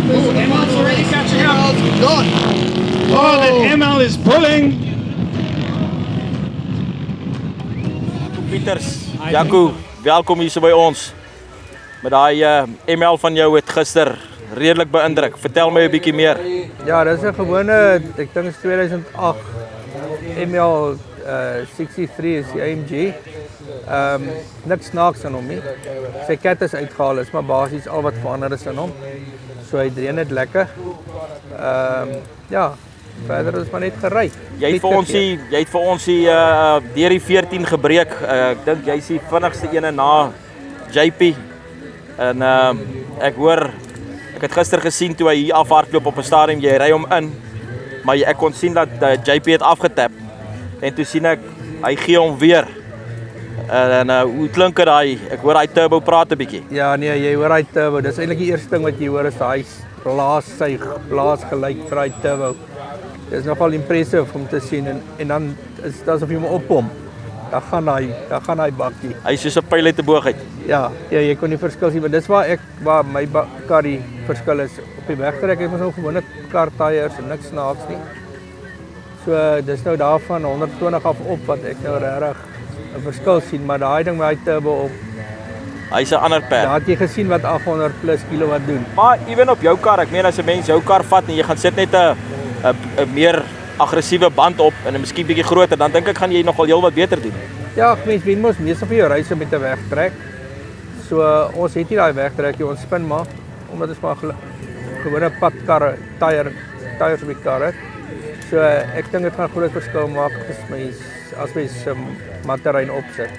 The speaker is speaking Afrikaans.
Emel's already catching up. Gone. Oh, that Emel is pulling. Pieters, Jaco, welkom hier so by ons. Met daai ML van jou het gister redelik beïndruk. Vertel my 'n bietjie meer. Ja, dis 'n gewone, ek dink is 2008 ML 63 is die AMG. Niks snaaks aan hom nie. Sy kat is uitgehaal, is maar basies al wat verander is aan hom. So hy drein dit lekker. Ja, verder is maar net gery. Jy het vir ons die deur die 14 gebreek. Ek dink jy's die vinnigste ene na JP. En ek het gister gesien toe hy hier afhardloop op 'n stadium, jy ry hom in, maar ek kon sien dat JP het afgetap. En toe sien ek hy gee hom weer. En hoe klink dit daai? Ek hoor hy turbo praat 'n bietjie. Ja, nee, jy hoor hy turbo. Dis eintlik die eerste ding wat jy hoor is daai blaas gelyk vir hy turbo. Dit is nogal impressive om te sien en dan is dit asof jy hom oppomp. Dan gaan hy bakkie. Hy is soos 'n pyl uit 'n boog uit. Ja, jy kon die verskil sien, maar dis waar my kar die verskil is. Op die wegtrek het ons nou gewone kar tyres en niks snaaks nie. So dis nou daarvan 120 af op wat ek nou regtig 'n verskil sien, maar daai ding met hy turbo op. Hy's 'n ander perd. Daar het jy gesien wat 800 plus kilowatt doen. Maar ewen op jou kar, ek meen as 'n mens jou kar vat en jy gaan sit net 'n meer aggressiewe band op en 'n miskien bietjie groter, dan dink ek gaan jy nogal heel wat beter doen. Ja, mens wen mos meeste van jou reise met 'n wegtrek. So ons het nie daai wegtrekkie, ons spin maar omdat ons maar gewone padkarre, tyres op die kar het. So ek dink dit gaan groot verskil maak as mens matterrein opsit.